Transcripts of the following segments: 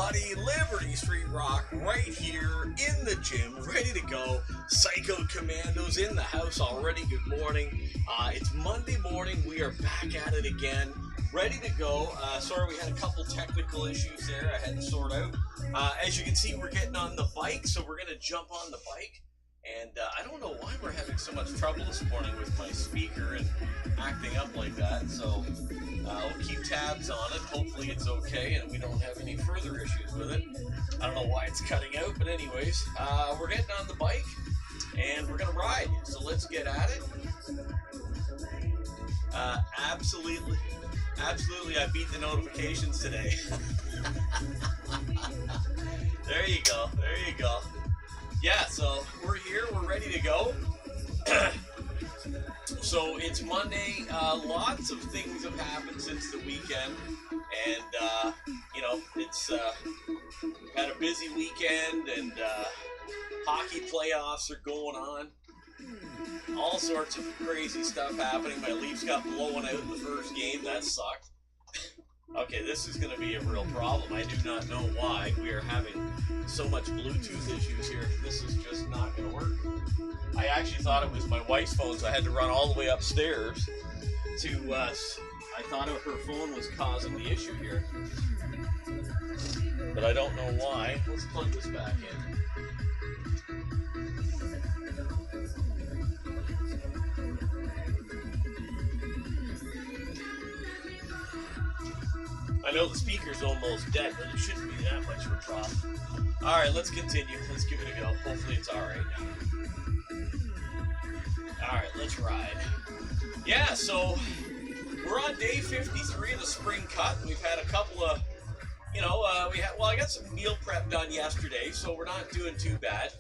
everybody, Liberty Street Rock right here in the gym, ready to go. Psycho Commandos in the house already. Good morning. It's Monday morning. We are back at it again, ready to go. Sorry, we had a couple technical issues there I had to sort out. As you can see, we're getting on the bike, so we're going to jump on the bike. And I don't know why we're having so much trouble this morning with my speaker and acting up like that, so we'll keep tabs on it. Hopefully it's okay and we don't have any further issues with it. I don't know why it's cutting out, but anyways, we're getting on the bike and we're going to ride, so let's get at it. Absolutely, I beat the notifications today. There you go. Yeah, so we're here, we're ready to go. So it's Monday, lots of things have happened since the weekend, and you know, it's had a busy weekend, and hockey playoffs are going on. All sorts of crazy stuff happening. My Leafs got blown out in the first game, that sucked. Okay, this is going to be a real problem. I do not know why we are having so much Bluetooth issues here. This is just not going to work. I actually thought it was my wife's phone, so I had to run all the way upstairs to I thought her phone was causing the issue here, but I don't know why. Let's plug this back in. I know the speaker's almost dead, but it shouldn't be that much of a problem. Alright, let's continue. Let's give it a go. Hopefully it's alright. Alright, let's ride. Yeah, so we're on day 53 of the spring cut. We've had a couple of, you know, I got some meal prep done yesterday, so we're not doing too bad.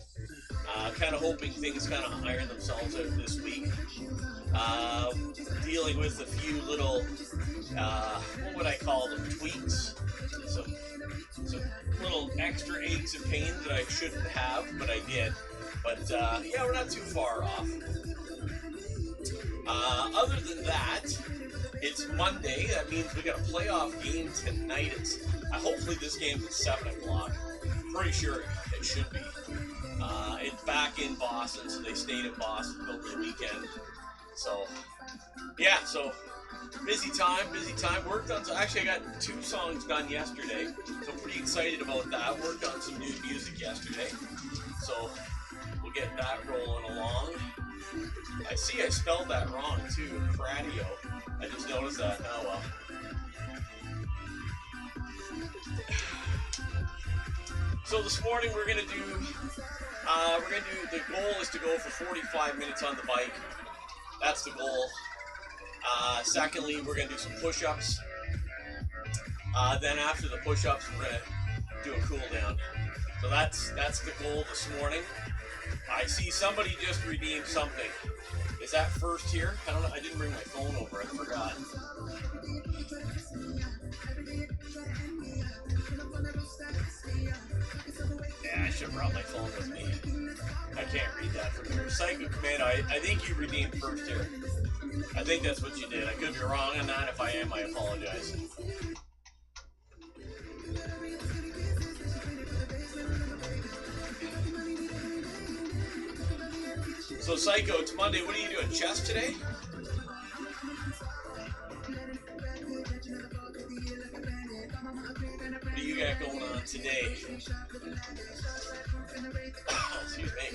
Kind of hoping things kind of iron themselves out this week. Dealing with a few little, what would I call them, tweaks, some little extra aches and pains that I shouldn't have, but I did. But yeah, we're not too far off. Other than that, it's Monday. That means we got a playoff game tonight. Hopefully this game's at 7 o'clock. Pretty sure it should be. It's back in Boston, so they stayed in Boston over the weekend. So, yeah, so busy time. Worked on, actually I got 2 songs done yesterday, so pretty excited about that. Worked on some new music yesterday, so we'll get that rolling along. I see I spelled that wrong too, Cardio. I just noticed that, oh well. So this morning we're gonna do, the goal is to go for 45 minutes on the bike. That's the goal. Secondly, we're going to do some push-ups. Then after the push-ups, we're going to do a cool down. So that's the goal this morning. I see somebody just redeemed something. Is that first here? I don't know. I didn't bring my phone over. I forgot. Yeah, I should have brought my phone with me. I can't read that from here. Psycho Commando, I think you redeemed first here. I think that's what you did. I could be wrong on that. If I am, I apologize. So Psycho, it's Monday. What are you doing? Chest today? What do you got going on today? Excuse me.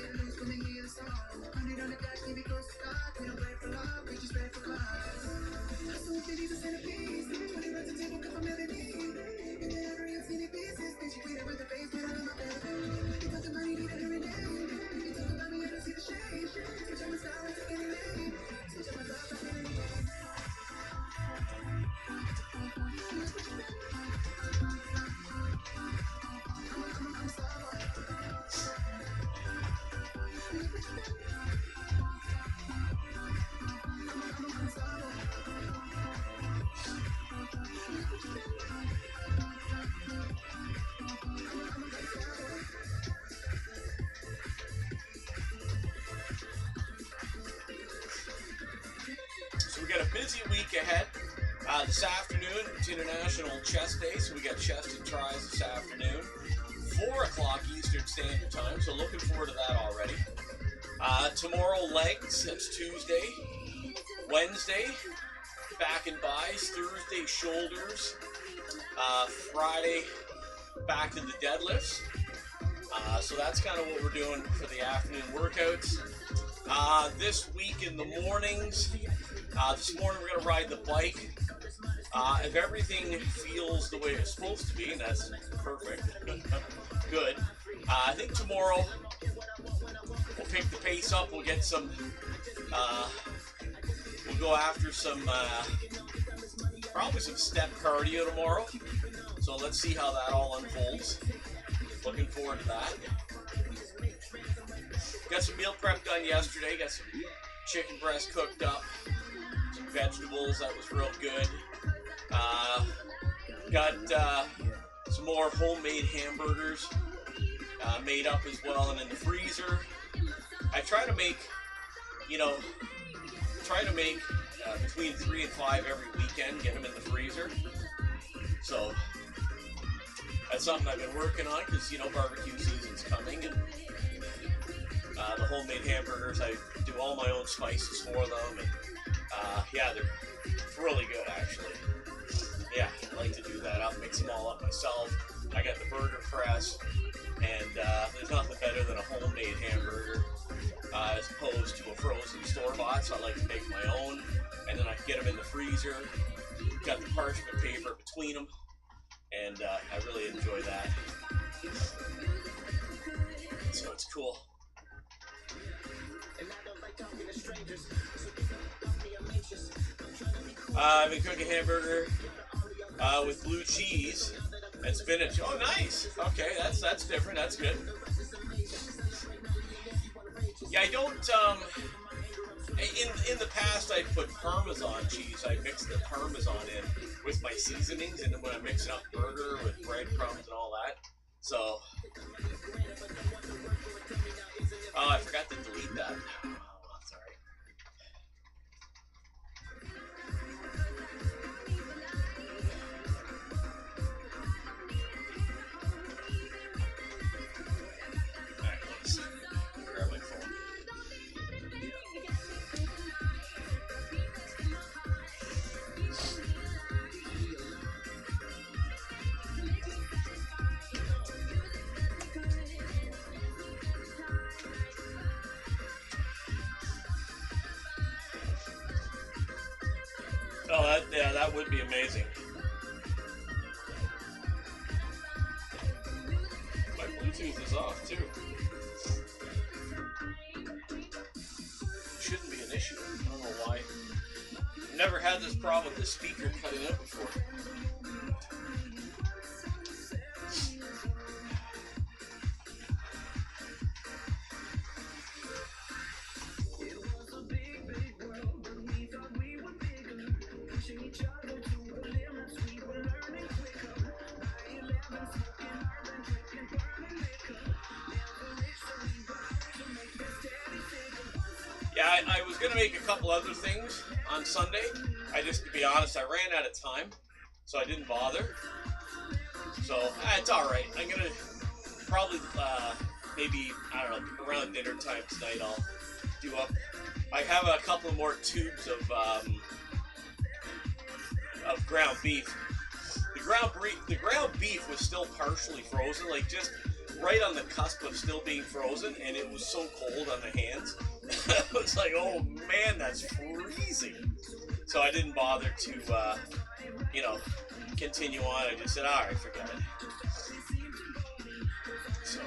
So we got a busy week ahead. This afternoon, it's International Chest Day, so we got chest and tries this afternoon. 4 o'clock Eastern Standard Time, so looking forward to that already. Tomorrow, legs, that's Tuesday. Wednesday, back and buys. Thursday, shoulders. Friday, back to the deadlifts. So that's kind of what we're doing for the afternoon workouts. This week in the mornings, this morning we're going to ride the bike. If everything feels the way it's supposed to be, and that's perfect, good. I think tomorrow we'll pick the pace up. We'll get some, we'll go after some, probably some step cardio tomorrow. So let's see how that all unfolds. Looking forward to that. Got some meal prep done yesterday. Got some chicken breast cooked up, some vegetables. That was real good. Got some more homemade hamburgers made up as well and in the freezer. I try to make, between 3 and 5 every weekend, get them in the freezer. So that's something I've been working on because, barbecue season's coming. And the homemade hamburgers, I do all my own spices for them. And yeah, they're really good, actually. Yeah, I like to do that. I'll mix them all up myself. I got the burger press, and there's nothing better than a homemade hamburger as opposed to a frozen store-bought, so I like to make my own, and then I can get them in the freezer. Got the parchment paper between them, and I really enjoy that. So it's cool. I've been cooking hamburger with blue cheese and spinach. Oh, nice. Okay, that's different. That's good. Yeah, I don't. In the past, I put Parmesan cheese. I mixed the Parmesan in with my seasonings, and then when I mix up burger with breadcrumbs and all that. So, oh, I forgot to delete that. Sorry. Oh, that would be amazing. My Bluetooth is off too. Shouldn't be an issue. I don't know why. I've never had this problem with the speaker cutting out before. Yeah, I was going to make a couple other things on Sunday. To be honest, I ran out of time, so I didn't bother. So, it's alright. I'm going to probably, maybe, I don't know, around dinner time tonight, I'll do up. I have a couple more tubes of ground beef. The ground beef was still partially frozen, like just right on the cusp of still being frozen, and it was so cold on the hands. It was like, oh man, that's freezing. So I didn't bother to, continue on. I just said, all right, forget it. So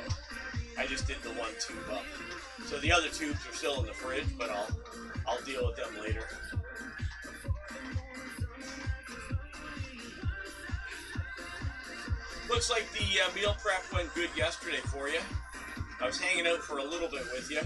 I just did the one tube up. So the other tubes are still in the fridge, but I'll deal with them later. Looks like the meal prep went good yesterday for you. I was hanging out for a little bit with you.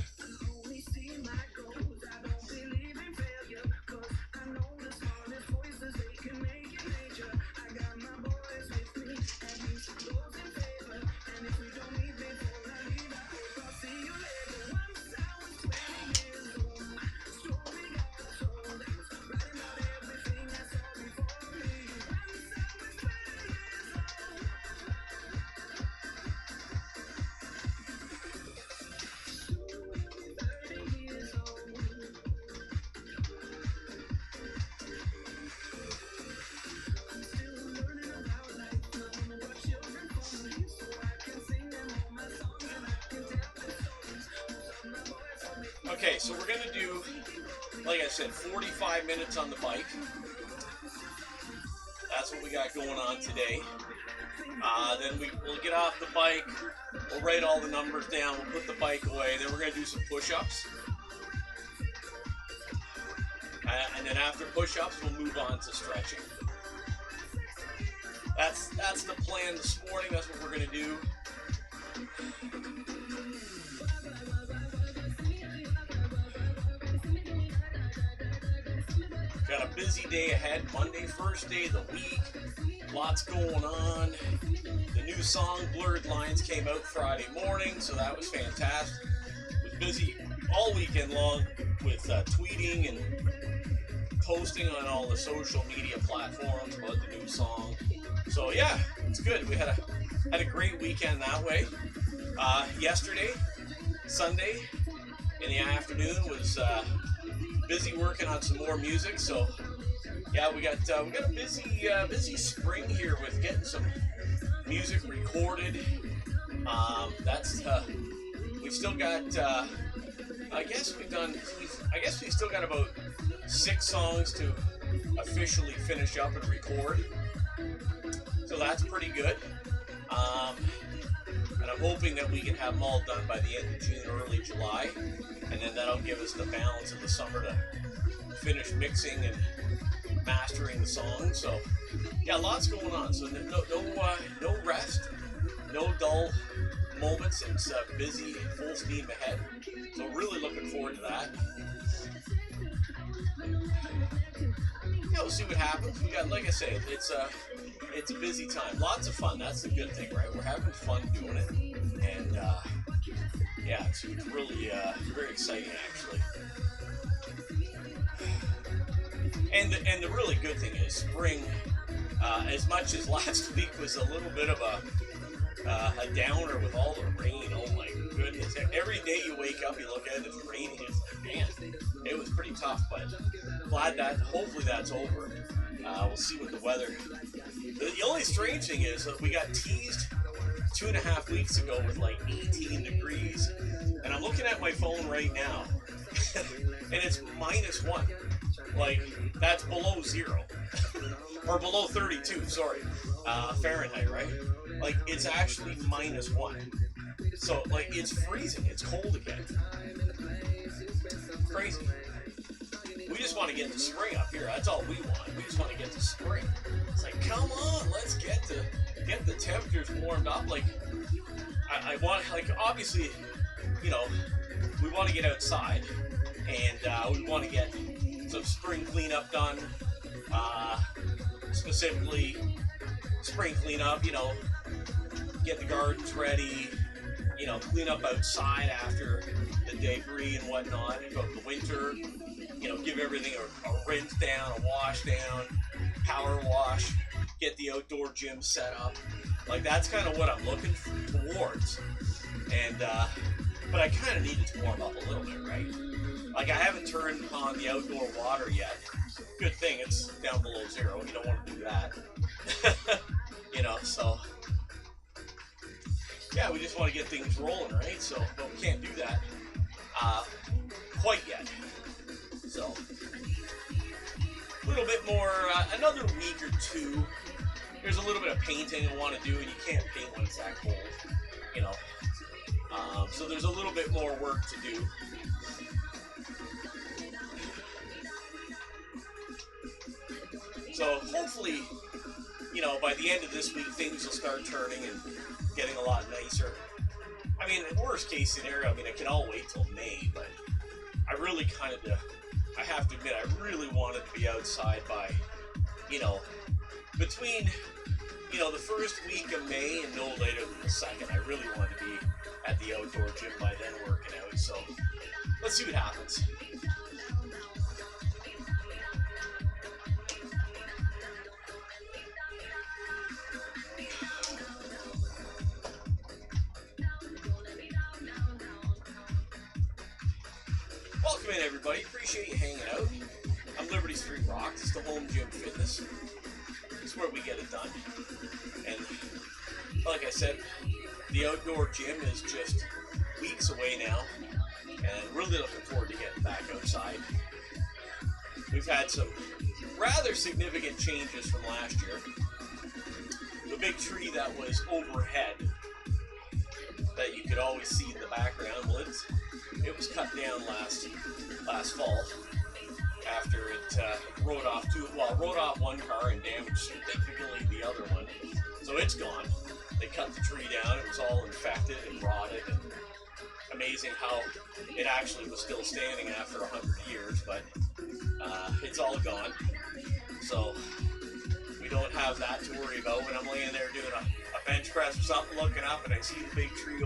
Okay, so we're going to do, like I said, 45 minutes on the bike. That's what we got going on today. Then we'll get off the bike, we'll write all the numbers down, we'll put the bike away, then we're going to do some push-ups. And then after push-ups, we'll move on to stretching. That's the plan this morning. That's what we're going to do. Got a busy day ahead. Monday, first day of the week. Lots going on. The new song, Blurred Lines, came out Friday morning, so that was fantastic. Was busy all weekend long with tweeting and posting on all the social media platforms about the new song. So yeah, it's good. We had a great weekend that way. Yesterday, Sunday, in the afternoon was busy working on some more music. So yeah, we got a busy spring here with getting some music recorded. We've still got. I guess we've still got about 6 songs to officially finish up and record. So that's pretty good. And I'm hoping that we can have them all done by the end of June, early July, and then that'll give us the balance of the summer to finish mixing and mastering the song. So yeah, lots going on. So no rest, no dull moments. It's busy, full steam ahead. So really looking forward to that. Yeah, we'll see what happens. We got, like I say, it's a busy time. Lots of fun. That's the good thing, right? We're having fun doing it, and yeah, it's really very exciting actually. And the really good thing is spring. As much as last week was a little bit of a downer with all the rain. Oh my goodness! Every day you wake up, you look at it, it's raining. It's like, man, it was pretty tough. But glad that hopefully that's over. We'll see what the weather. The only strange thing is that we got teased 2.5 weeks ago with like 18 degrees, and I'm looking at my phone right now, and it's -1. Like that's below 0. Or below 32, sorry, Fahrenheit, right? Like, it's actually -1. So, like, it's freezing. It's cold again. Crazy. We just want to get to spring up here. That's all we want. We just want to get to spring. It's like, come on, let's get the temperatures warmed up. Like, I want, like, obviously, you know, we want to get outside, and we want to get some spring cleanup done. Specifically, spring cleanup, you know, get the gardens ready, you know, clean up outside after the debris and whatnot about the winter, you know, give everything a rinse down, a wash down, power wash, get the outdoor gym set up. Like, that's kind of what I'm looking towards. And, but I kind of need it to warm up a little bit, right? Like, I haven't turned on the outdoor water yet. Good thing it's down below 0. You don't want to do that. You know, so yeah, we just want to get things rolling, right? So, but we can't do that quite yet. So, a little bit more, another week or 2. There's a little bit of painting I want to do, and you can't paint when it's that cold, you know. So there's a little bit more work to do. So hopefully, you know, by the end of this week, things will start turning and getting a lot nicer. I mean, worst case scenario, I mean, it can all wait till May, but I really kind of, I have to admit, I really wanted to be outside by, you know, between, you know, the first week of May and no later than the 2nd. I really wanted to be at the outdoor gym by then working out. So let's see what happens. Welcome in, everybody. Appreciate you hanging out. I'm Liberty Street Rocks. It's the home gym fitness. It's where we get it done. And like I said, the outdoor gym is just weeks away now. and really looking forward to getting back outside. We've had some rather significant changes from last year. The big tree that was overhead that you could always see in the background, well, it was cut down last fall after it rode off one car and damaged significantly the other one. So it's gone. They cut the tree down. It was all infected and rotted, and amazing how it actually was still standing after 100 years, but it's all gone. So we don't have that to worry about. When I'm laying there doing a bench press or something, looking up and I see the big tree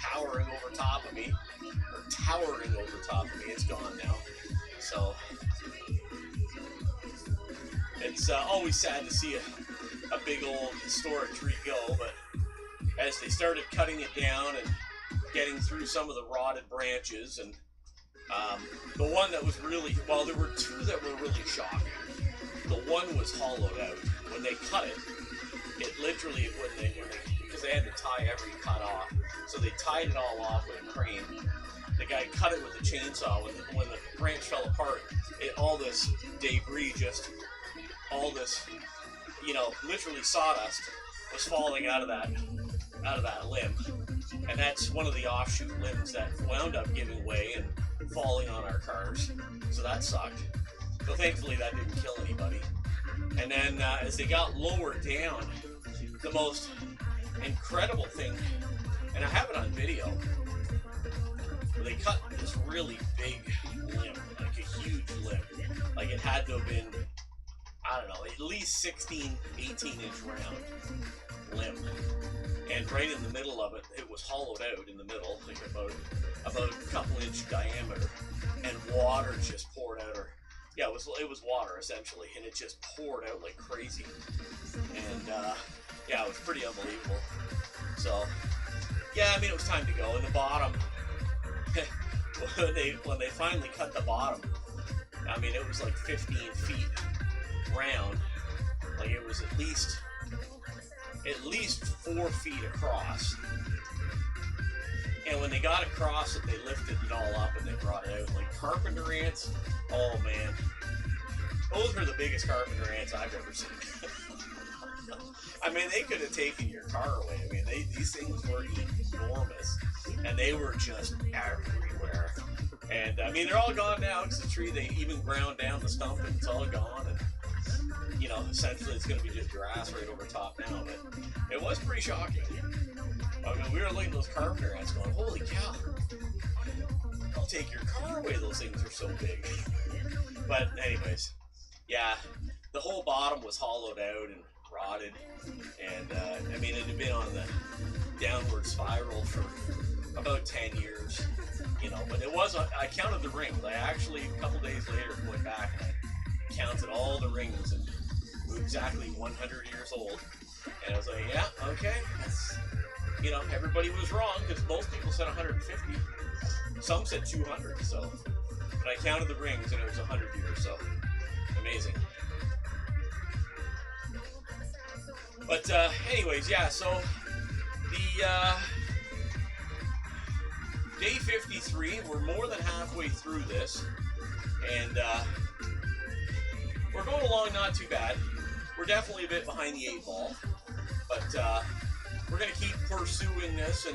towering over top of me, it's gone now. So it's always sad to see a big old historic tree go, but as they started cutting it down and getting through some of the rotted branches, and the one that was really, well, there were two that were really shocking. The one was hollowed out. When they cut it, it literally, because they had to tie every cut off, so they tied it all off with a crane. The guy cut it with a chainsaw. When the branch fell apart, all this debris, all this, literally sawdust was falling out of that limb, and that's one of the offshoot limbs that wound up giving way and falling on our cars. So that sucked. So thankfully that didn't kill anybody. And then as they got lower down, the most incredible thing, and I have it on video, they cut this really big limb, like a huge limb. Like it had to have been, I don't know, at least 16, 18-inch round limb. And right in the middle of it, it was hollowed out in the middle, like about a couple inch diameter, and water just poured out. It was water essentially, and it just poured out like crazy. And it was pretty unbelievable. So yeah, I mean, it was time to go. In the bottom, when they finally cut the bottom, I mean, it was like 15 feet round. Like it was at least 4 feet across. And when they got across it, they lifted it all up and they brought it out. Like carpenter ants, oh man, those were the biggest carpenter ants I've ever seen. I mean, they could have taken your car away. I mean, these things were enormous, and they were just everywhere. And I mean, they're all gone now because the tree, they even ground down the stump and it's all gone. And essentially it's going to be just grass right over top now. But it was pretty shocking. I mean, we were looking at those carpenter ants going, holy cow, I'll take your car away, those things are so big. But anyways, yeah, the whole bottom was hollowed out and rotted. And I mean, it had been on the downward spiral for about 10 years, but it was, I counted the rings. I actually, a couple days later, went back and I counted all the rings, and we were exactly 100 years old. And I was like, yeah, okay, that's, everybody was wrong, because most people said 150. Some said 200, so. But I counted the rings, and it was 100 years, so amazing. But anyways, yeah, so the day 53, we're more than halfway through this, and we're going along not too bad. We're definitely a bit behind the 8 ball, but we're going to keep pursuing this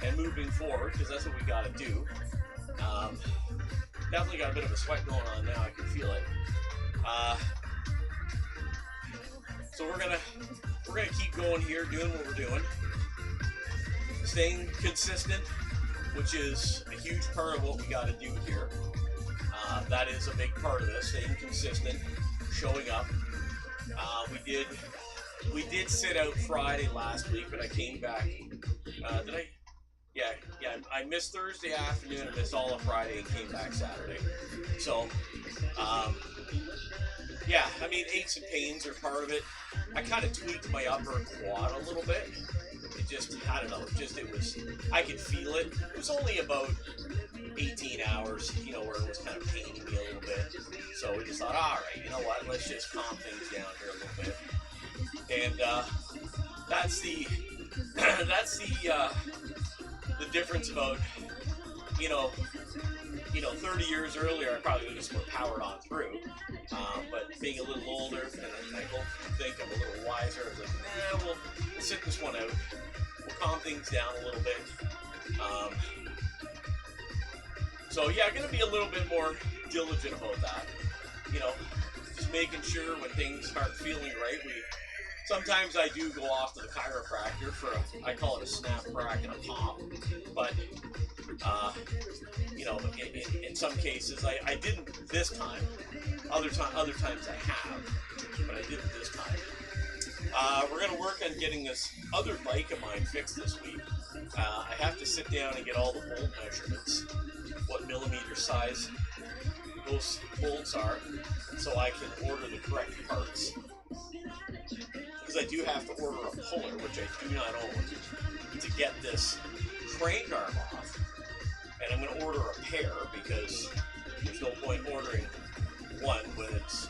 and moving forward, because that's what we got to do. Definitely got a bit of a sweat going on now. I can feel it. So we're gonna keep going here, doing what we're doing, staying consistent, which is a huge part of what we got to do here. That is a big part of this, staying consistent, showing up. We did sit out Friday last week, but I came back. Did I? Yeah. I missed Thursday afternoon, I missed all of Friday, and came back Saturday. So, yeah, I mean, aches and pains are part of it. I kind of tweaked my upper quad a little bit. It just, I don't know, I could feel it. It was only about 18 hours, where it was kind of paining me a little bit. So we just thought, all right, you know what, let's just calm things down here a little bit. And that's the difference about, 30 years earlier, I probably would have just powered on through. But being a little older, and I hope you think I'm a little wiser, I was like, nah, we'll sit this one out. We'll calm things down a little bit. So yeah, I'm going to be a little bit more diligent about that. Just making sure when things start feeling right. Sometimes I do go off to the chiropractor for I call it a snap, crack, and a pop. But in some cases I didn't this time. Other times I have, but I didn't this time. We're gonna work on getting this other bike of mine fixed this week. I have to sit down and get all the bolt measurements, what millimeter size those bolts are, so I can order the correct parts. Because I do have to order a puller, which I do not own, to get this crank arm off. And I'm going to order a pair because there's no point ordering one when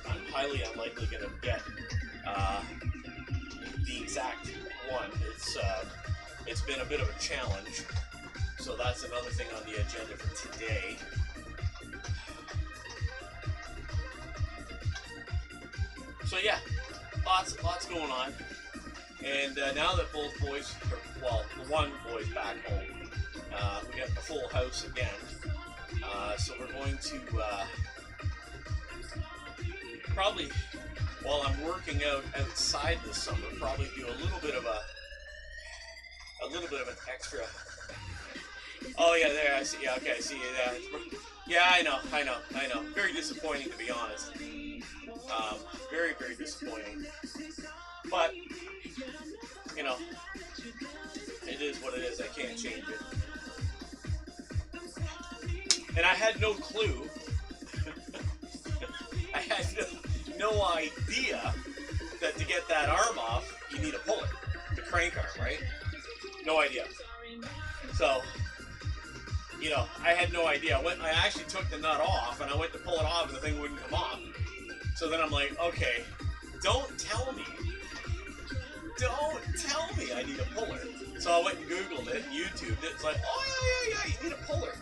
I'm highly unlikely going to get the exact one. It's been a bit of a challenge, so that's another thing on the agenda for today. So yeah, lots going on, and now that both boys, the one boy's back home, we got the full house again. So we're going to probably, while I'm working out outside this summer, probably do a little bit of an extra. Oh yeah, there I see. Yeah, okay, I see it. Yeah, I know. Very disappointing, to be honest. Very, very disappointing. But it is what it is. I can't change it. And I had no clue. I had no idea that to get that arm off, you need a puller, the crank arm, right? No idea. So, I had no idea. I actually took the nut off, and I went to pull it off, and the thing wouldn't come off. So then I'm like, okay, don't tell me I need a puller. So I went and Googled it, YouTubed it. It's like, oh yeah, you need a puller.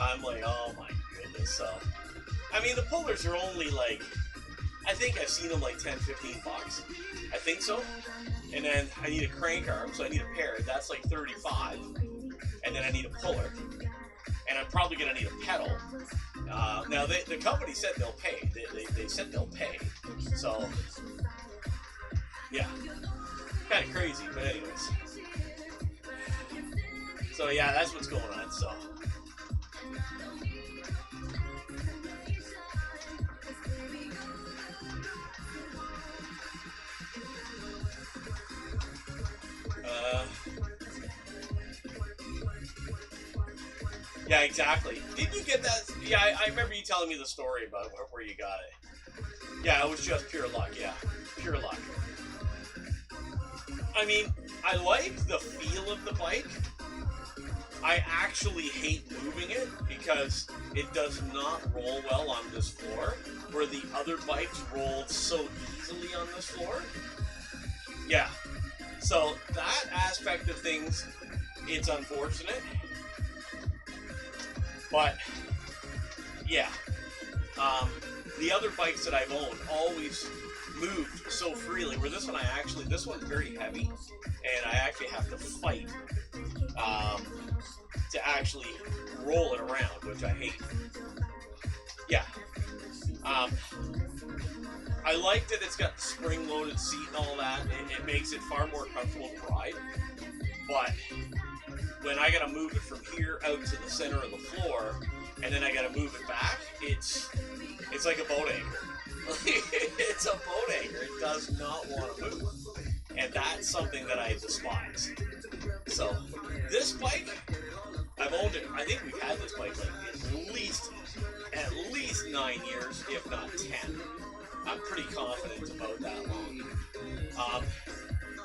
I'm like, oh my goodness. So, I mean, the pullers are only like, I think I've seen them like 10, 15 bucks. I think so. And then I need a crank arm, so I need a pair. That's like 35. And then I need a puller. And I'm probably going to need a pedal. Now, the company said they'll pay. They said they'll pay. So, yeah. Kind of crazy, but anyways. So, yeah, that's what's going on, so. Yeah, exactly. Did you get that? Yeah, I remember you telling me the story about where you got it. Yeah, it was just pure luck. Yeah, pure luck. I mean, I like the feel of the bike. I actually hate moving it because it does not roll well on this floor, where the other bikes rolled so easily on this floor. Yeah. So that aspect of things, it's unfortunate. But, yeah, the other bikes that I've owned always moved so freely, where this one's very heavy, and I actually have to fight to actually roll it around, which I hate. Yeah. I like that it's got the spring-loaded seat and all that, and it makes it far more comfortable to ride, but when I gotta move it from here out to the center of the floor, and then I gotta move it back, it's like a boat anchor. It's a boat anchor. It does not want to move. And that's something that I despise. So, this bike, I've owned it, I think we've had this bike like at least 9 years, if not 10. I'm pretty confident it's about that long.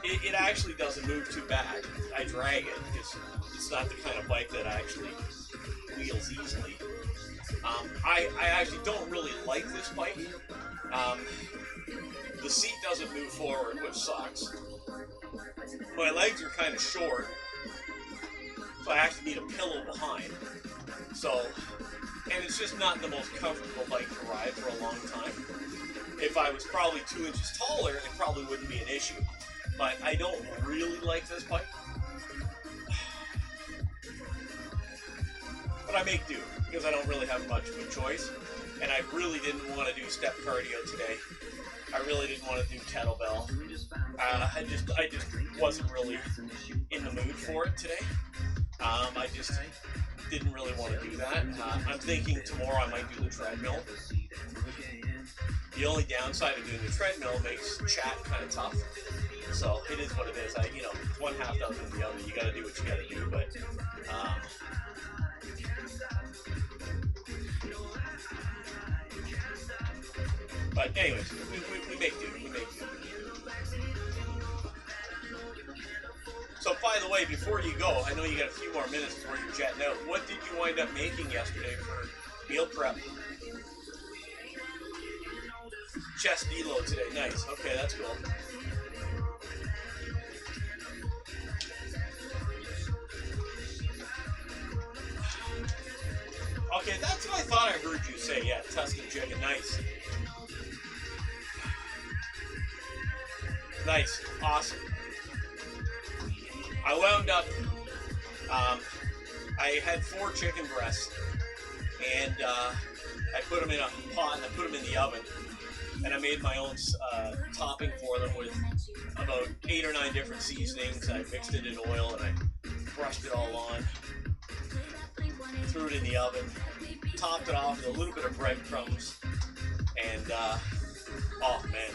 It actually doesn't move too bad. I drag it because it's not the kind of bike that actually wheels easily. I actually don't really like this bike. The seat doesn't move forward, which sucks. My legs are kind of short, so I actually need a pillow behind. So and it's just not the most comfortable bike to ride for a long time. If I was probably 2 inches taller, it probably wouldn't be an issue. But I don't really like this bike. But I make do, because I don't really have much of a choice. And I really didn't want to do step cardio today. I really didn't want to do kettlebell. I just wasn't really in the mood for it today. I just didn't really want to do that. I'm thinking tomorrow I might do the treadmill. The only downside of doing the treadmill makes chat kind of tough. So it is what it is. One half doesn't do the other. You got to do what you got to do. But anyways, we make do. We make do. So by the way, before you go, I know you got a few more minutes before you're jetting out. What did you wind up making yesterday for meal prep? Chest deload today. Nice. Okay, that's cool. Okay, that's what I thought I heard you say. Yeah, Tuscan chicken. Nice. Nice. Awesome. I wound up, I had 4 chicken breasts, and I put them in a pot, and I put them in the oven, and I made my own topping for them with about 8 or 9 different seasonings. I mixed it in oil, and I brushed it all on, threw it in the oven, topped it off with a little bit of breadcrumbs, and oh man,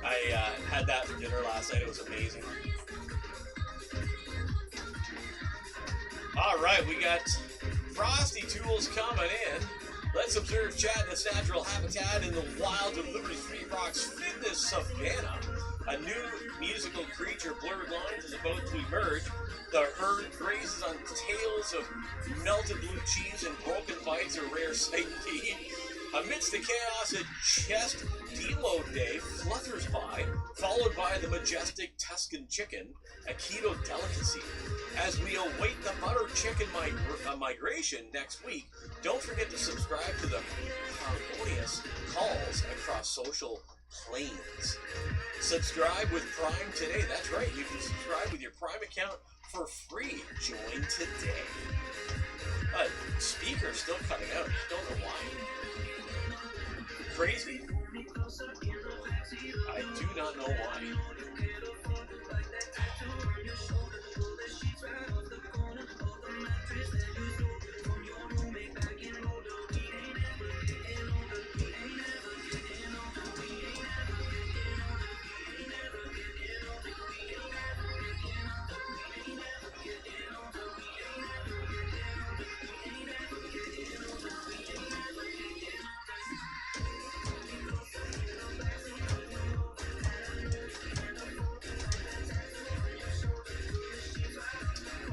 I had that for dinner last night. It was amazing. All right, we got Frosty Tools coming in. Let's observe Chad in its natural habitat in the wild of Liberty Street Rocks Fitness Savannah. A new musical creature, Blurred Lines, is about to emerge. The herd grazes on tails of melted blue cheese and broken bites, a rare sight indeed. Amidst the chaos, a chest deload day flutters by, followed by the majestic Tuscan chicken, a keto delicacy. As we await the butter chicken migration next week, don't forget to subscribe to the harmonious calls across social planes. Subscribe with Prime today. That's right, you can subscribe with your Prime account for free. Join today. Speaker's still cutting out. Don't know why. Crazy. I do not know why.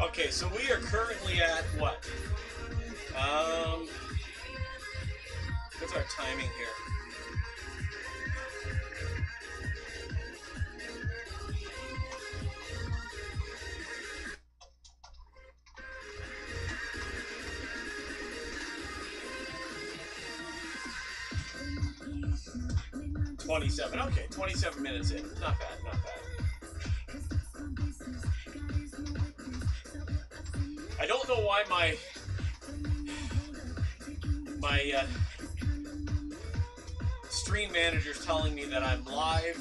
Okay, so we are currently at what? What's our timing here? Okay, 27 minutes in. Not bad, not bad. I don't know why my stream manager's telling me that I'm live,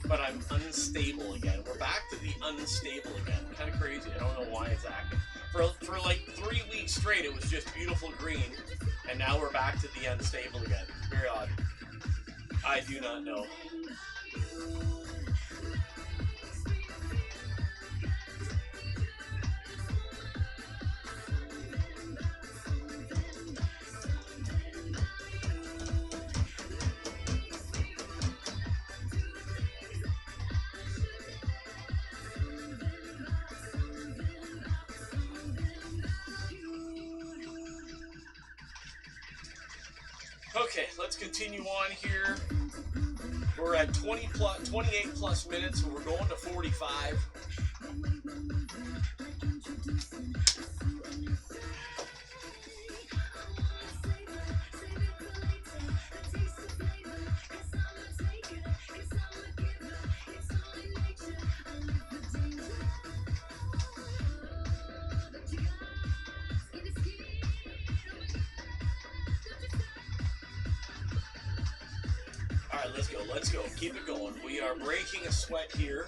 but I'm unstable again. We're back to the unstable again. Kind of crazy. I don't know why it's acting. For like 3 weeks straight, it was just beautiful green, and now we're back to the unstable again. Very odd. I do not know. Okay, let's continue on here. We're at 28 plus minutes, and we're going to 45. right, let's go. Let's go. Keep it going. We are breaking a sweat here.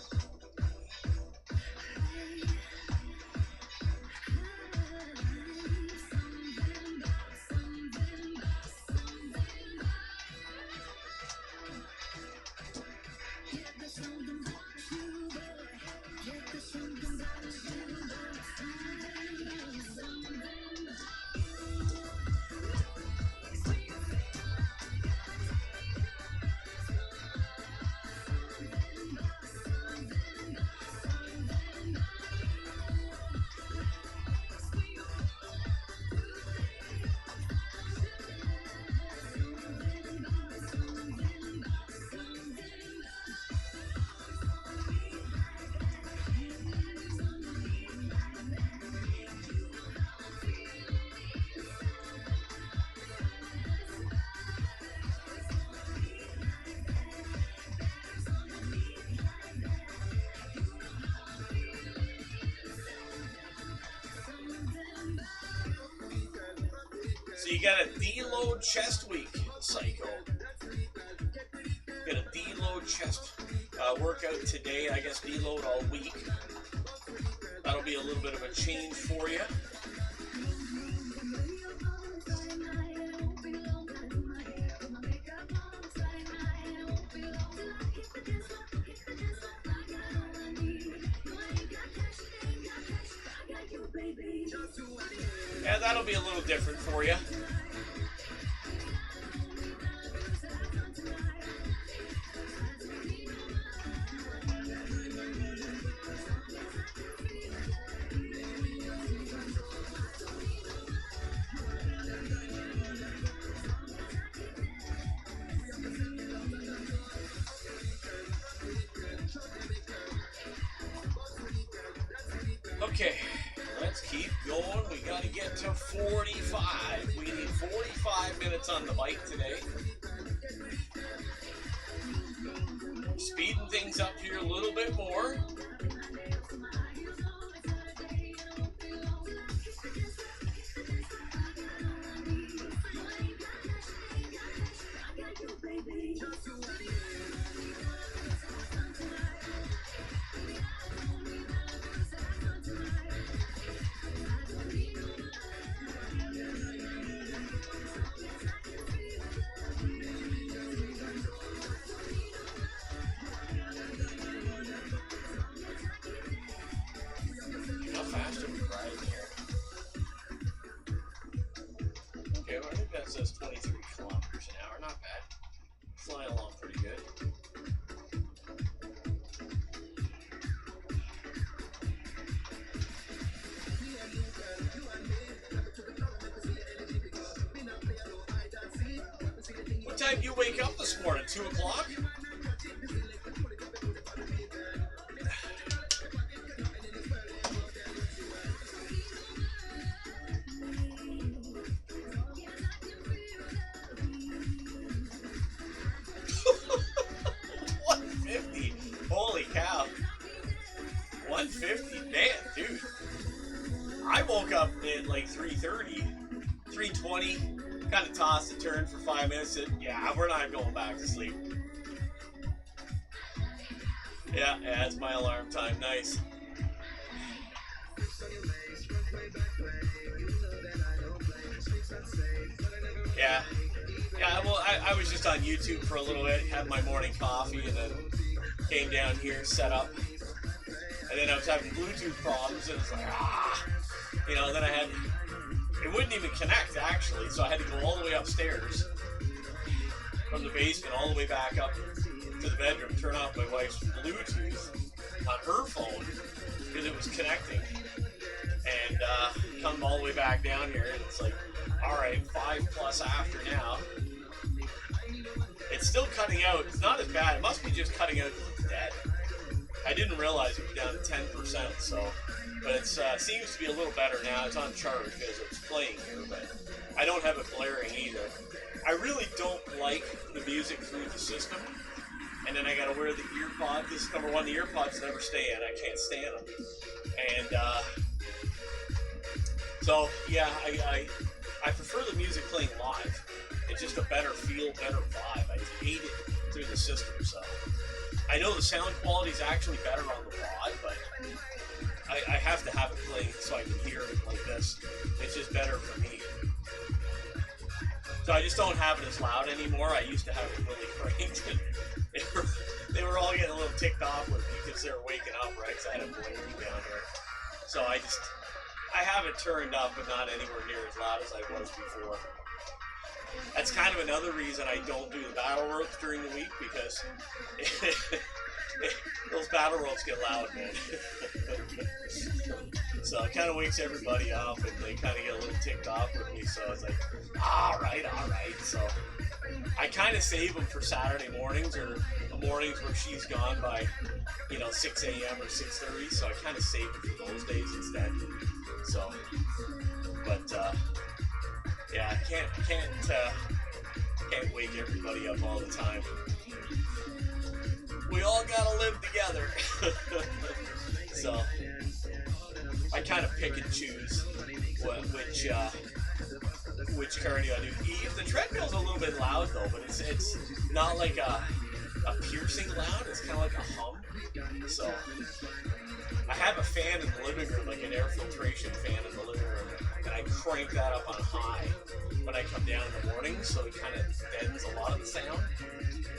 So you got a deload chest week, Psycho. Got a deload chest workout today. I guess deload all week. That'll be a little bit of a change for you. Yeah, that'll be a little different for you. Okay, let's keep going. We got to get to 45. We need 45 minutes on the bike today. Speeding things up here a little bit more. Says 23 kilometers an hour, not bad. Flying along pretty good. What time do you wake up this morning? 2 o'clock? Holy cow. 150? Damn, dude. I woke up at like 3:30, 3:20, kind of tossed and turned for 5 minutes. And yeah, we're not going back to sleep. Yeah, it's my alarm time. Nice. Yeah. Yeah, well, I was just on YouTube for a little bit, had my morning coffee, and then came down here, set up, and then I was having Bluetooth problems, and it's like, you know, then I had, it wouldn't even connect, actually, so I had to go all the way upstairs from the basement all the way back up to the bedroom, turn off my wife's Bluetooth on her phone, because it was connecting, and come all the way back down here, and it's like, alright, 5+ after now. It's still cutting out. It's not as bad. It must be just cutting out because it's dead. I didn't realize it was down to 10%, so, but it seems to be a little better now. It's on charge because it's playing here, but I don't have it blaring either. I really don't like the music through the system, and then I gotta wear the ear pods. This is number one, the ear pods never stay in. I can't stand them. And, so, yeah, I prefer the music playing live. It's just a better feel, better vibe. I hate it through the system. So I know the sound quality is actually better on the pod, but I have to have it playing so I can hear it like this. It's just better for me. So I just don't have it as loud anymore. I used to have it really cranked. They were all getting a little ticked off with me because they were waking up, right? Because I had a blaring down here. So I have it turned up, but not anywhere near as loud as I was before. That's kind of another reason I don't do the battle ropes during the week, because those battle ropes get loud, man. So it kind of wakes everybody up, and they kind of get a little ticked off with me. So it's like, all right. So I kind of save them for Saturday mornings, or the mornings where she's gone by, 6 a.m. or 6:30. So I kind of save them for those days instead. So, but yeah, I can't wake everybody up all the time. We all gotta live together. So I kind of pick and choose which cardio I do. The treadmill's a little bit loud though, but it's not like a piercing loud. It's kind of like a hum. So I have a fan in the living room, like an air filtration fan in the living room, and I crank that up on high when I come down in the morning, so it kind of deadens a lot of the sound.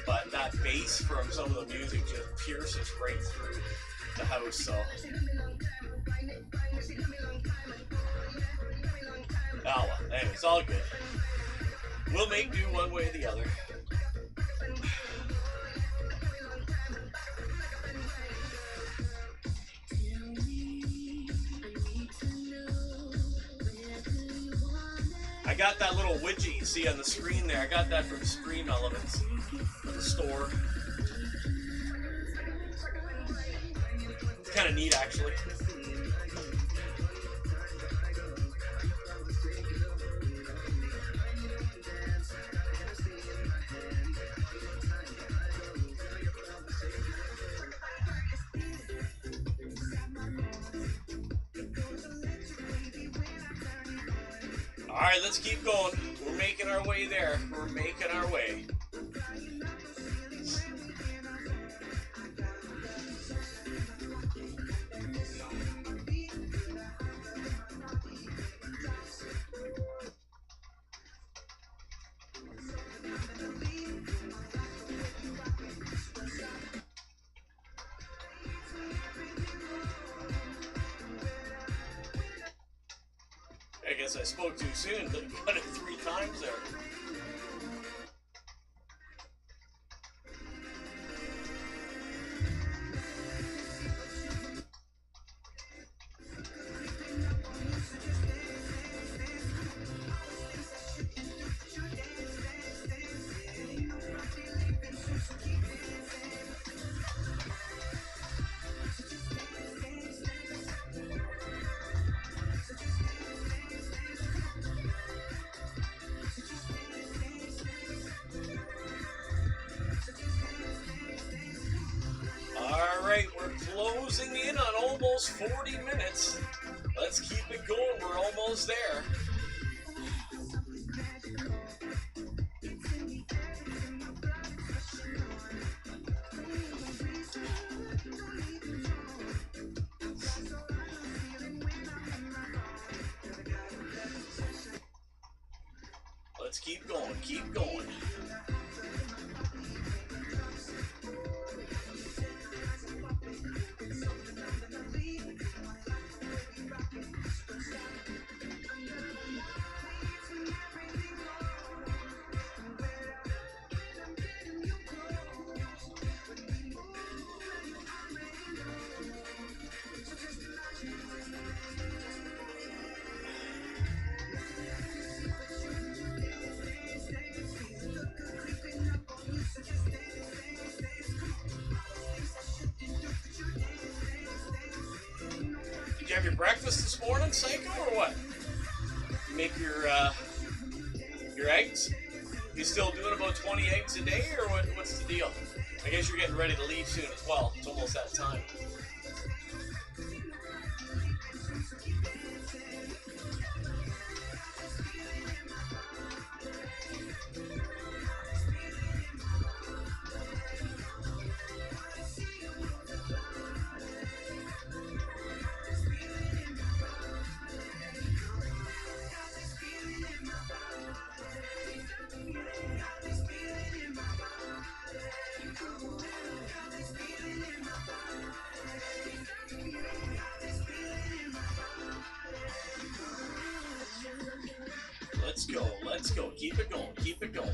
But that bass from some of the music just pierces right through the house. So oh well, anyway, it's all good. We'll make do one way or the other. I got that little widget you see on the screen there. I got that from Stream Elements, the store. It's kind of neat, actually. All right, let's keep going. We're making our way there. We're making our way. I guess I spoke too soon, but got it 3 times there. We're closing in on almost 40 minutes. Let's keep it going. We're almost there. Let's keep going. Keep going. Did you have your breakfast this morning, Psycho, or what? You make your eggs? You still doing about 20 eggs a day, or what's the deal? I guess you're getting ready to leave soon as well. It's almost that time. it going.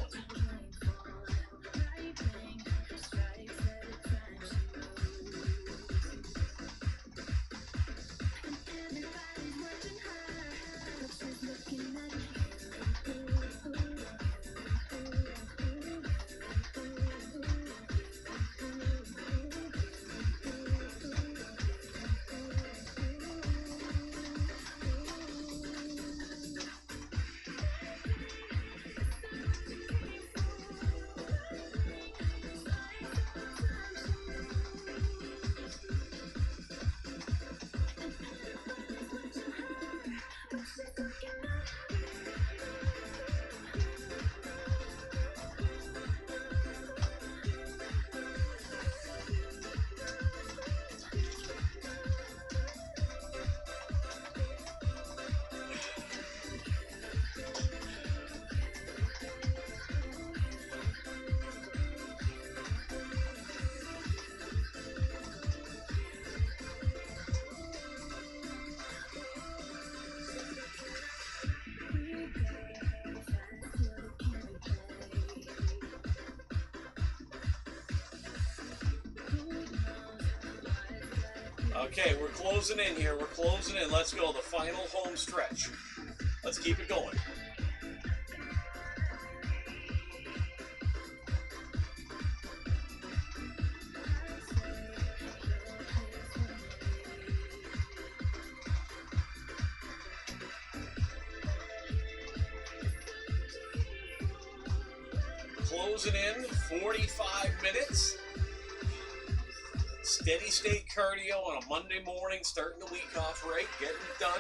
Okay, we're closing in here. We're closing in. Let's go. The final home stretch. Let's keep it going. Closing in 45 minutes. Steady state cardio on a Monday morning, starting the week off right, getting it done.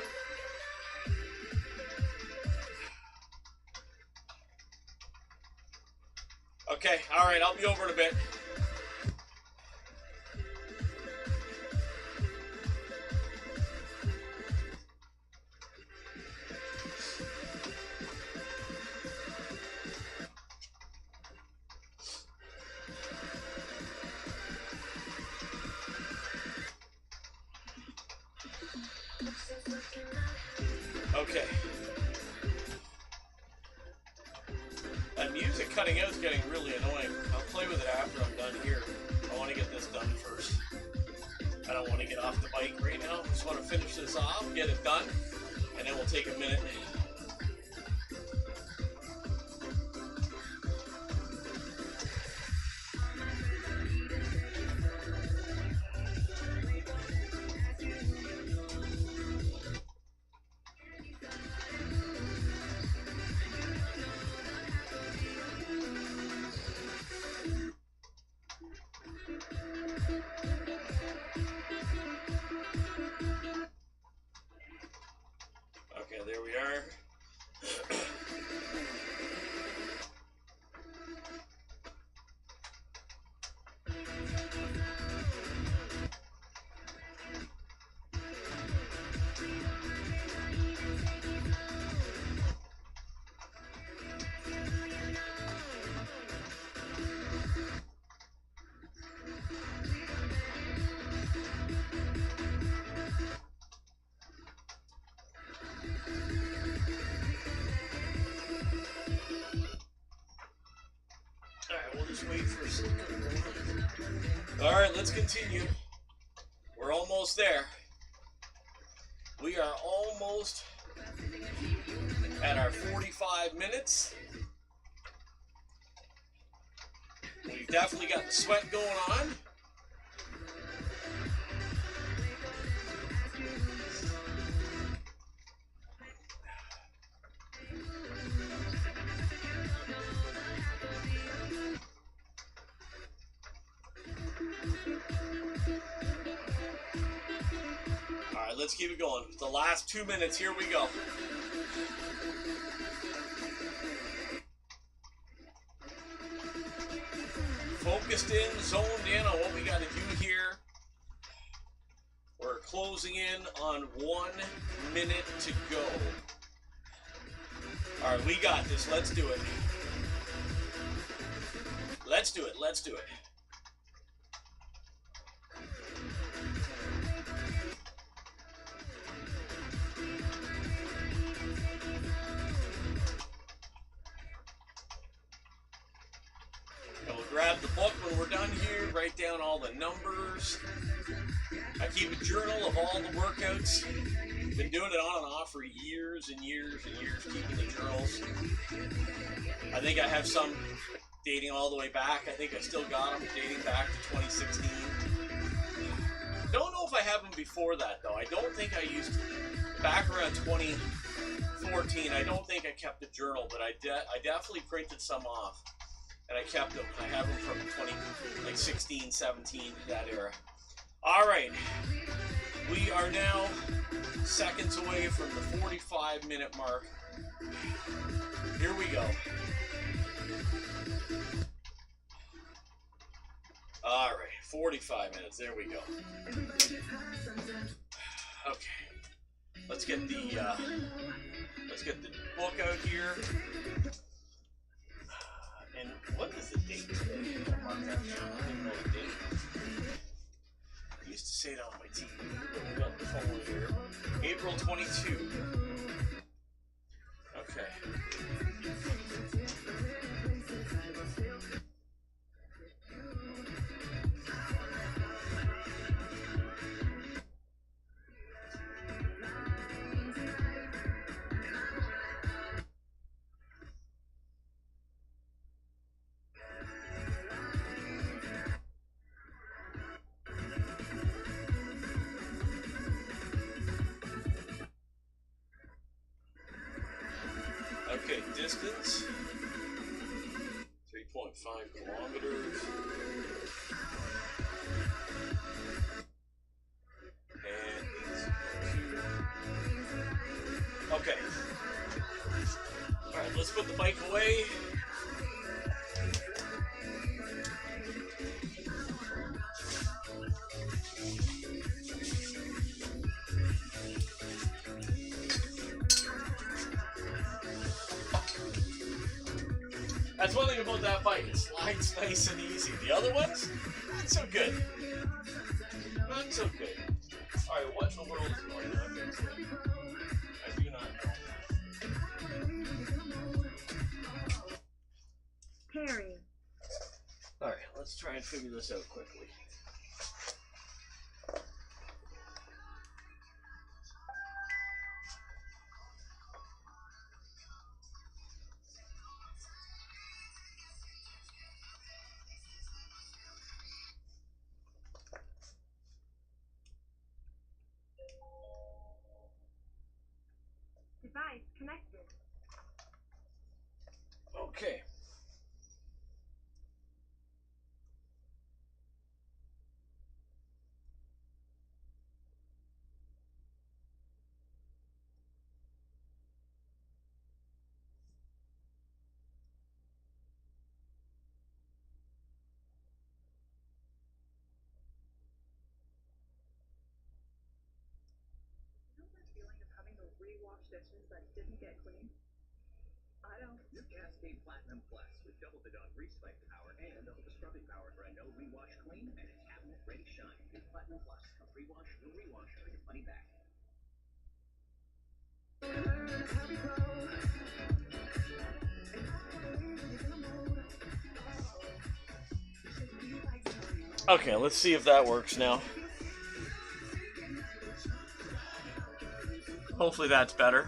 Okay, all right, I'll be over in a bit. Okay. That music cutting out is getting really annoying. I'll play with it after I'm done here. I want to get this done first. I don't want to get off the bike right now. I just want to finish this off, get it done, and then we'll take a minute. There we are. Wait for a second. All right, let's continue. We're almost there. We are almost at our 45 minutes. We've definitely got the sweat going on. Let's keep it going. The last 2 minutes, here we go. Focused in, zoned in on what we got to do here. We're closing in on 1 minute to go. All right, we got this. Let's do it. Let's do it. Let's do it. the book when we're done here, write down all the numbers. I keep a journal of all the workouts. Been doing it on and off for years and years and years, keeping the journals. I think I have some dating all the way back. I think I still got them dating back to 2016. Don't know if I have them before that, though. I don't think I used, back around 2014, I don't think I kept a journal, but I definitely printed some off. And I kept them. I have them from 16, 17, that era. All right. We are now seconds away from the 45-minute mark. Here we go. All right, 45 minutes. There we go. Okay. Let's get the book out here. And what is the date today? I didn't know the date. I used to say it on my TV. We got the phone here. April 22. Okay. Okay, distance, 3.5 kilometers. And okay. All right, let's put the bike away. That's one thing about that bike, it slides nice and easy. The other ones, not so good. Not so good. Alright, what in the world is going on here? I do not know. Harry. Alright, let's try and figure this out quickly. Device connected. Okay. Rewash dishes that didn't get clean? I don't. New Cascade Platinum Plus with double the dog grease fight power and double the scrubbing power for a no rewash clean and a cabinet ready shine. New Platinum Plus, a rewash, no rewash, or your money back. Okay, let's see if that works now. Hopefully that's better.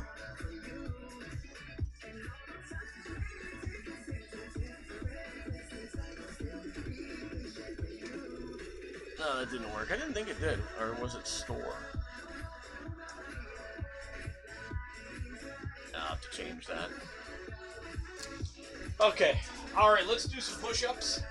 No, that didn't work. I didn't think it did. Or was it store? I'll have to change that. Okay. Alright, let's do some push-ups.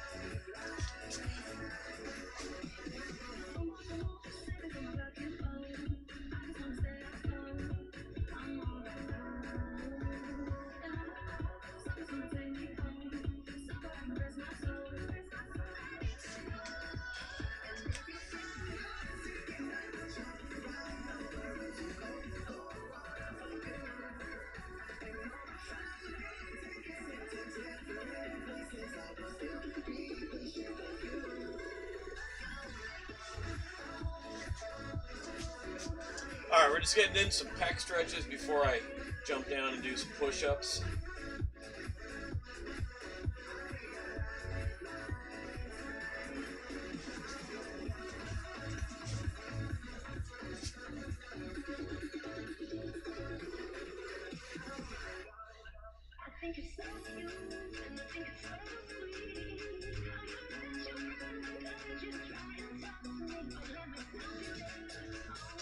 Alright, we're just getting in some pec stretches before I jump down and do some push-ups.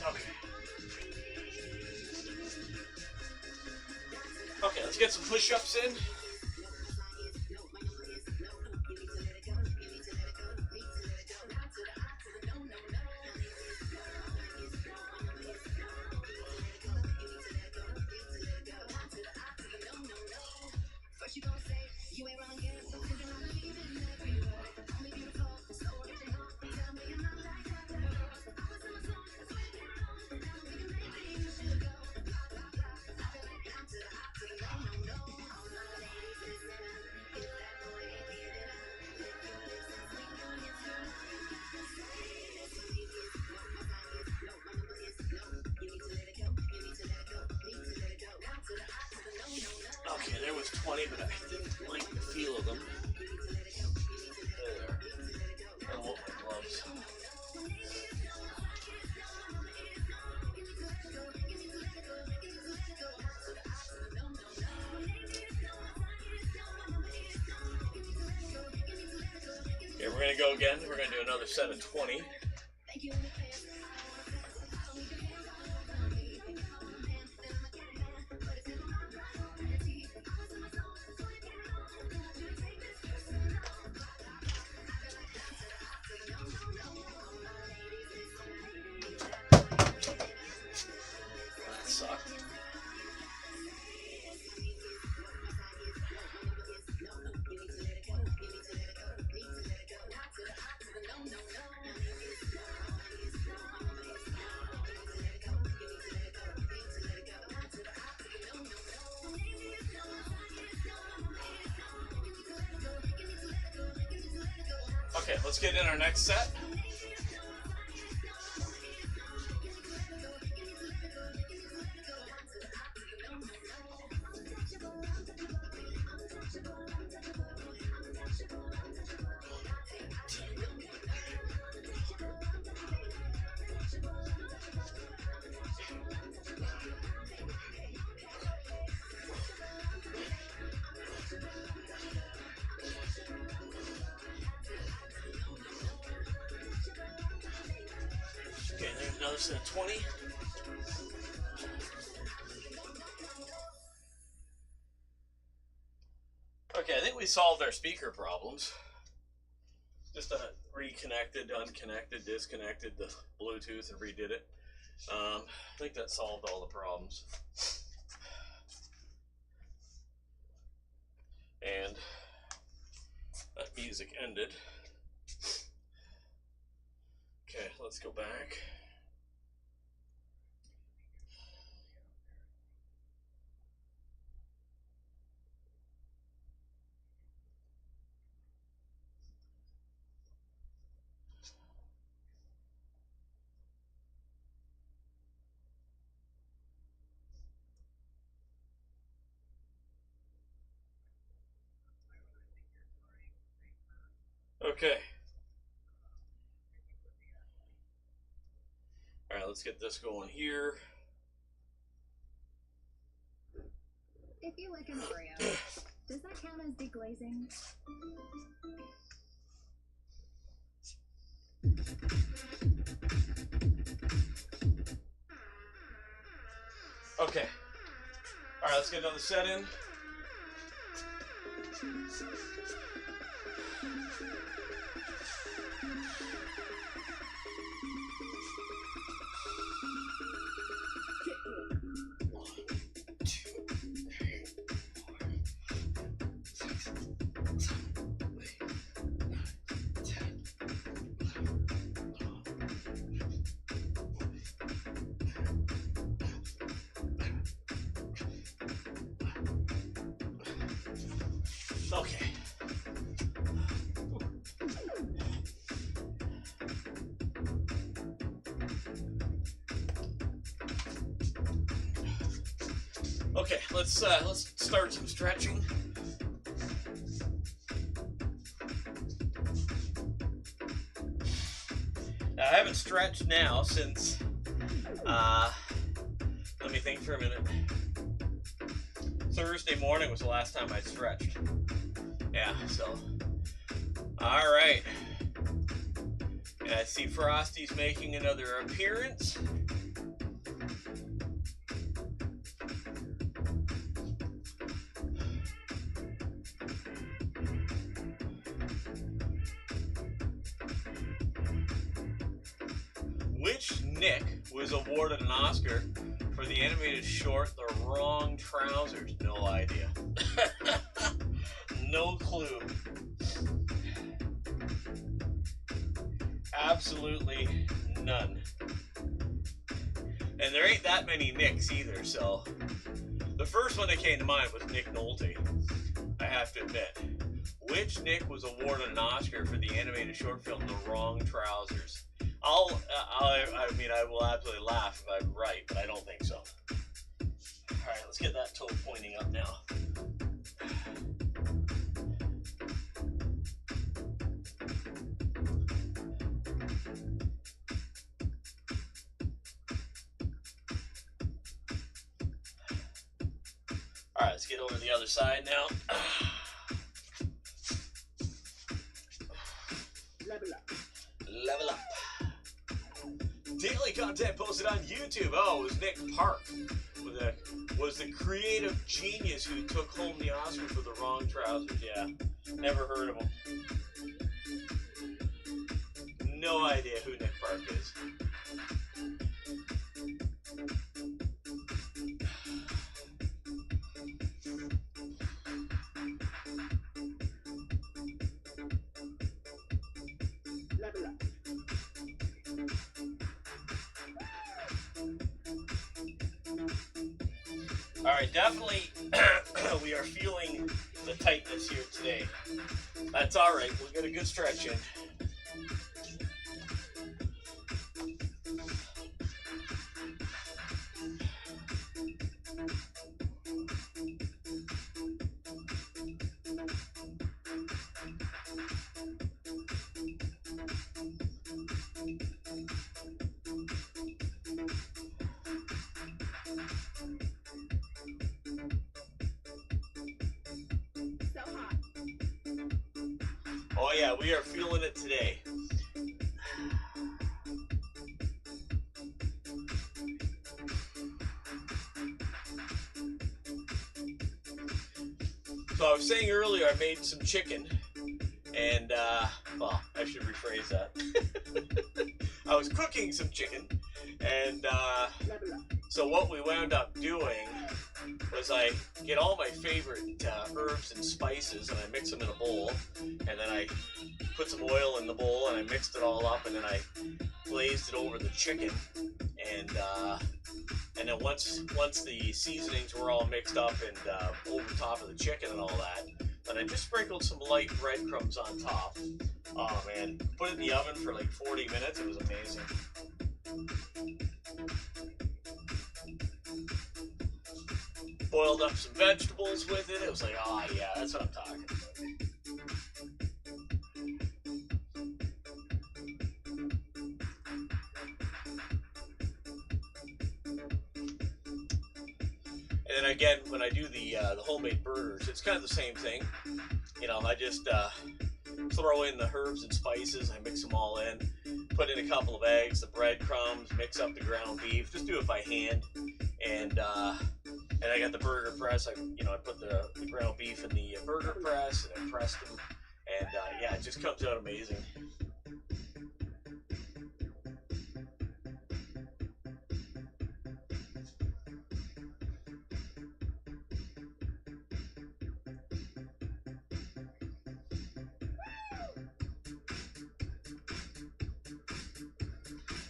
Okay. Okay, let's get some push-ups in. Okay, there was 20, but I didn't like the feel of them. There. I don't want my gloves. Okay, we're gonna go again. We're gonna do another set of 20. That sucked. Okay, let's get in our next set. Okay, there's another set of 20. Okay, I think we solved our speaker problems. Just reconnected, unconnected, disconnected the Bluetooth and redid it. I think that solved all the problems. And that music ended. Okay, let's go back. Okay. All right, let's get this going here. If you like an Oreo, does that count as deglazing? Okay. All right, let's get another set in. Okay. Okay, let's start some stretching. Now, I haven't stretched now since let me think for a minute. Thursday morning was the last time I stretched. Yeah, so all right. And I see Frosty's making another appearance. Which Nick was awarded an Oscar for the animated short The Wrong Trousers? No idea. No clue. Absolutely none. And there ain't that many Nicks either, so the first one that came to mind was Nick Nolte, I have to admit. Which Nick was awarded an Oscar for the animated short film The Wrong Trousers? I mean, I will absolutely laugh if I'm right, but I don't think so. Alright, let's get that toe pointing up now. Alright, let's get over to the other side now. Level up. Daily content posted on YouTube. Oh, it was Nick Park. Was the creative genius who took home the Oscar for The Wrong Trousers. Yeah, never heard of him. No idea who Nick Park is. Alright, definitely we are feeling the tightness here today. That's alright, we'll get a good stretch in. Oh yeah, we are feeling it today. So I was saying earlier I made some chicken, and well, I should rephrase that. I was cooking some chicken, and so what we wound up doing was I get all my favorite herbs and spices, and I mix them in a bowl, and then I put some oil in the bowl, and I mixed it all up, and then I glazed it over the chicken, and then once the seasonings were all mixed up and over top of the chicken and all that, then I just sprinkled some light breadcrumbs on top. Oh man, put it in the oven for like 40 minutes. It was amazing. Boiled up some vegetables with it. It was like, oh yeah, that's what I'm talking about. And then again, when I do the homemade burgers, it's kind of the same thing. You know, I just throw in the herbs and spices. I mix them all in. Put in a couple of eggs, the breadcrumbs, mix up the ground beef. Just do it by hand. And I got the burger press. I put the ground beef in the burger press, and I pressed them. And yeah, it just comes out amazing.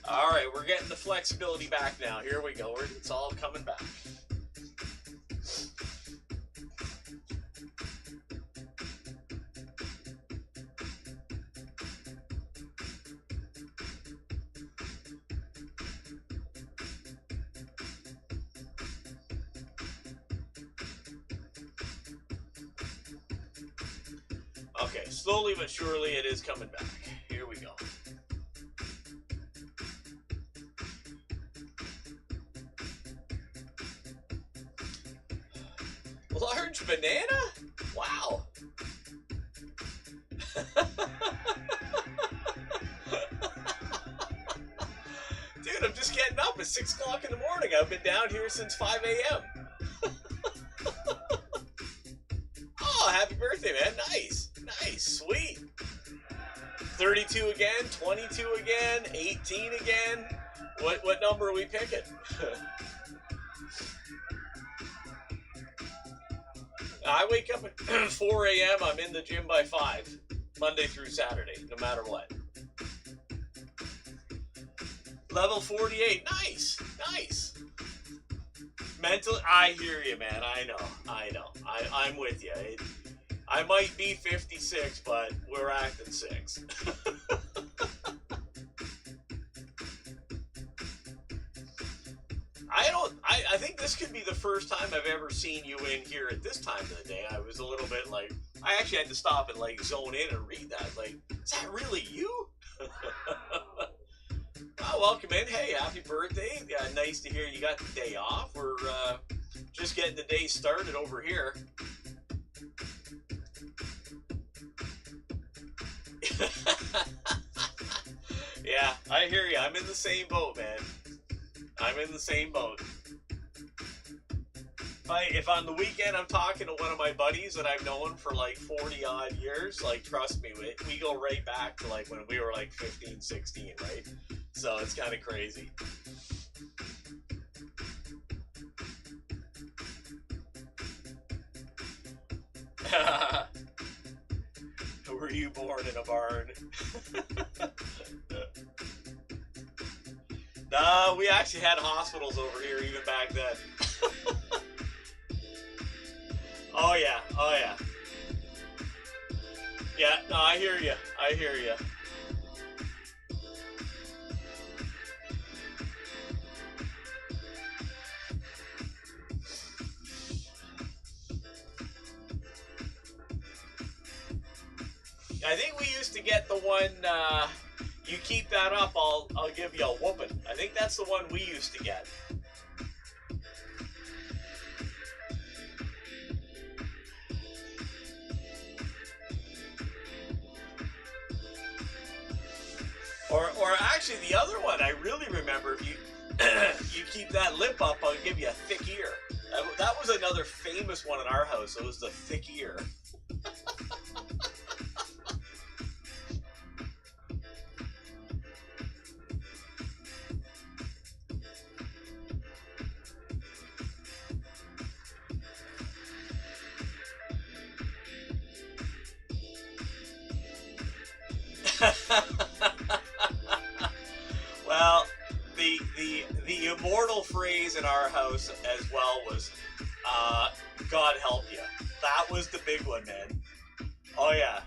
All right, we're getting the flexibility back now. Here we go. It's all coming back. Okay, slowly but surely it is coming back. Here we go. Large banana? Wow. Dude, I'm just getting up at 6 o'clock in the morning. I've been down here since 5 a.m. Oh, happy birthday, man. Nice. Nice. Sweet. 32 again, 22 again, 18 again. What number are we picking? I wake up at 4 a.m. I'm in the gym by 5, Monday through Saturday, no matter what. Level 48, nice, nice. Mental, I hear you, man. I know. I'm with you. I might be 56, but we're acting 6. I think this could be the first time I've ever seen you in here at this time of the day. I was a little bit like, I actually had to stop and like zone in and read that. Like, is that really you? Oh, welcome in. Hey, happy birthday. Yeah, nice to hear you got the day off. We're just getting the day started over here. Yeah, I hear you. I'm in the same boat, man. I'm in the same boat. If on the weekend I'm talking to one of my buddies that I've known for like 40 odd years, like trust me, we go right back to like when we were like 15, 16, right? So it's kind of crazy. Were you born in a barn? No, we actually had hospitals over here even back then. Oh yeah, oh yeah. Yeah, no, I hear you. I hear you. I think we used to get the one, you keep that up, I'll give you a whooping. I think that's the one we used to get. Or actually the other one I really remember, if you you keep that lip up, I'll give you a thick ear. That was another famous one in our house. It was the thick ear. Well, the immortal phrase in our house as well was, God help you. That was the big one, man. Oh yeah.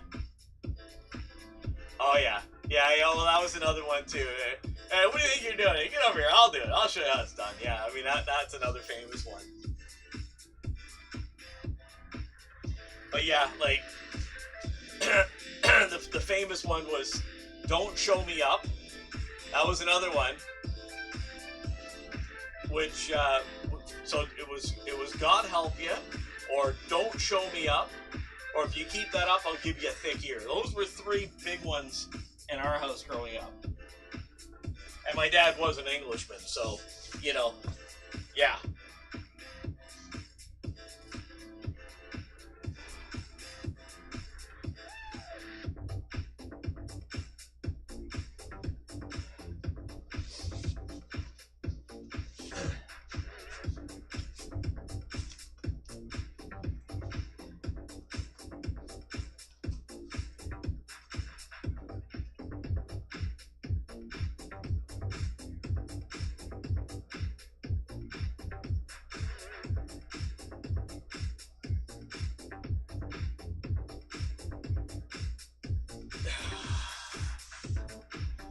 Oh yeah. Yeah, well, that was another one too. Hey, what do you think you're doing? Get over here. I'll do it. I'll show you how it's done. Yeah, I mean, that's another famous one. But yeah, like, the famous one was, don't show me up. That was another one. Which, so it was God help you, or don't show me up, or if you keep that up, I'll give you a thick ear. Those were 3 big ones in our house growing up. And my dad was an Englishman, so, you know, yeah.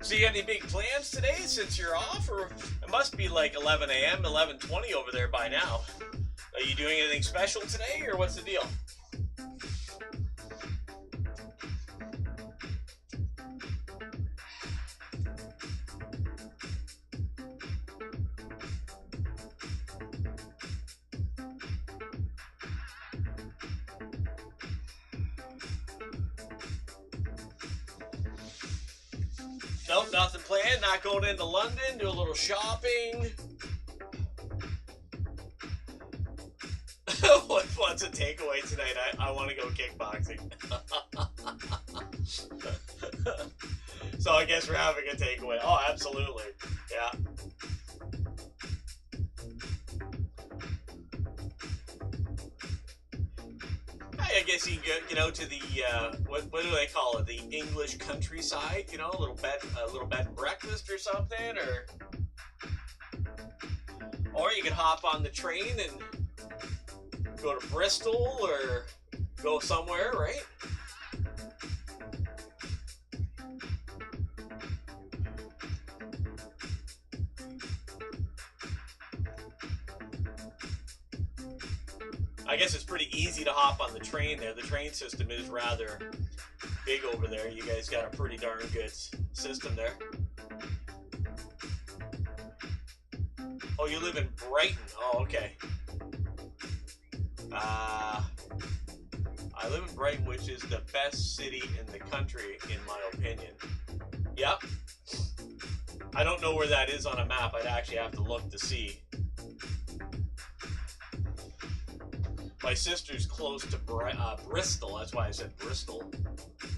So you got any big plans today since you're off? Or it must be like 11 a.m., 11:20 over there by now. Are you doing anything special today, or what's the deal? Nope, nothing planned. Not going into London, do a little shopping. What's a takeaway tonight? I want to go kickboxing. So I guess we're having a takeaway. Oh, absolutely. Yeah. guess you can get out to the what do they call it? The English countryside, you know, a little bed and breakfast or something, or you can hop on the train and go to Bristol or go somewhere, right? I guess it's pretty easy to hop on the train there. The train system is rather big over there. You guys got a pretty darn good system there. Oh, you live in Brighton. Oh, okay. I live in Brighton, which is the best city in the country, in my opinion. Yep. I don't know where that is on a map. I'd actually have to look to see. My sister's close to Bristol. That's why I said Bristol.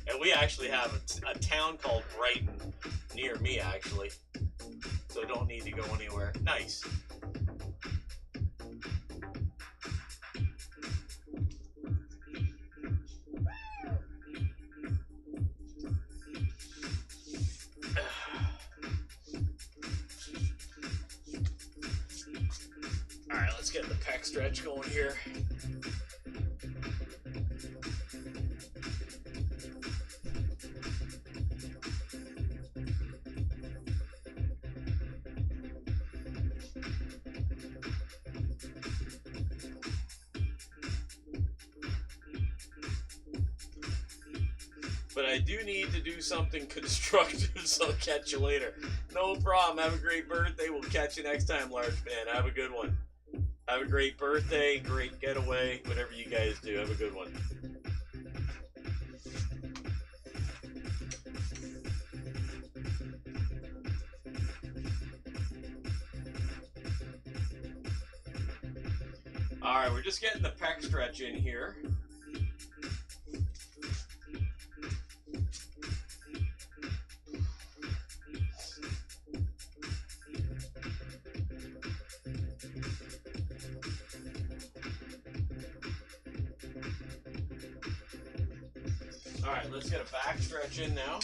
And we actually have a town called Brighton near me, actually. So don't need to go anywhere. Nice. All right, let's get the pec stretch going here. But I do need to do something constructive, so I'll catch you later. No problem. Have a great birthday. We'll catch you next time, Large Man. Have a good one. Have a great birthday, great getaway, whatever you guys do. Have a good one. All right, we're just getting the pec stretch in here. All right, let's get a back stretch in now.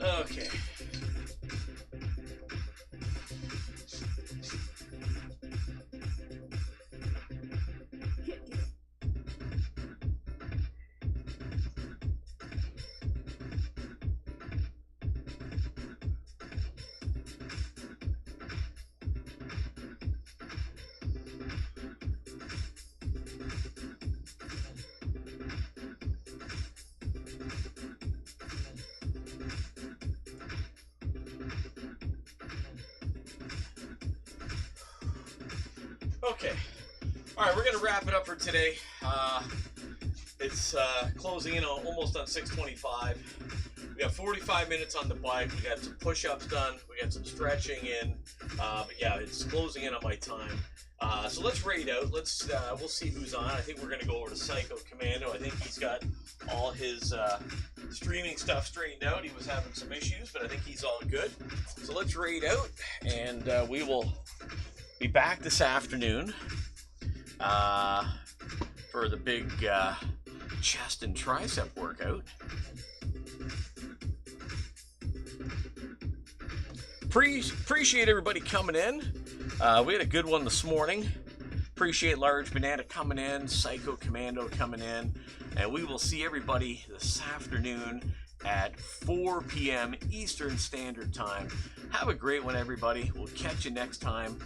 Okay. Okay. All right, we're going to wrap it up for today. It's closing in almost on 6:25. We got 45 minutes on the bike. We got some push-ups done. We got some stretching in. But yeah, it's closing in on my time. So let's rate out. Let's we'll see who's on. I think we're going to go over to Psycho Commando. I think he's got all his streaming stuff straightened out. He was having some issues, but I think he's all good. So let's rate out, and we will be back this afternoon for the big chest and tricep workout. Appreciate everybody coming in. We had a good one this morning. Appreciate Large Banana coming in, Psycho Commando coming in, and we will see everybody this afternoon at 4 p.m. Eastern Standard Time. Have a great one, everybody. We'll catch you next time.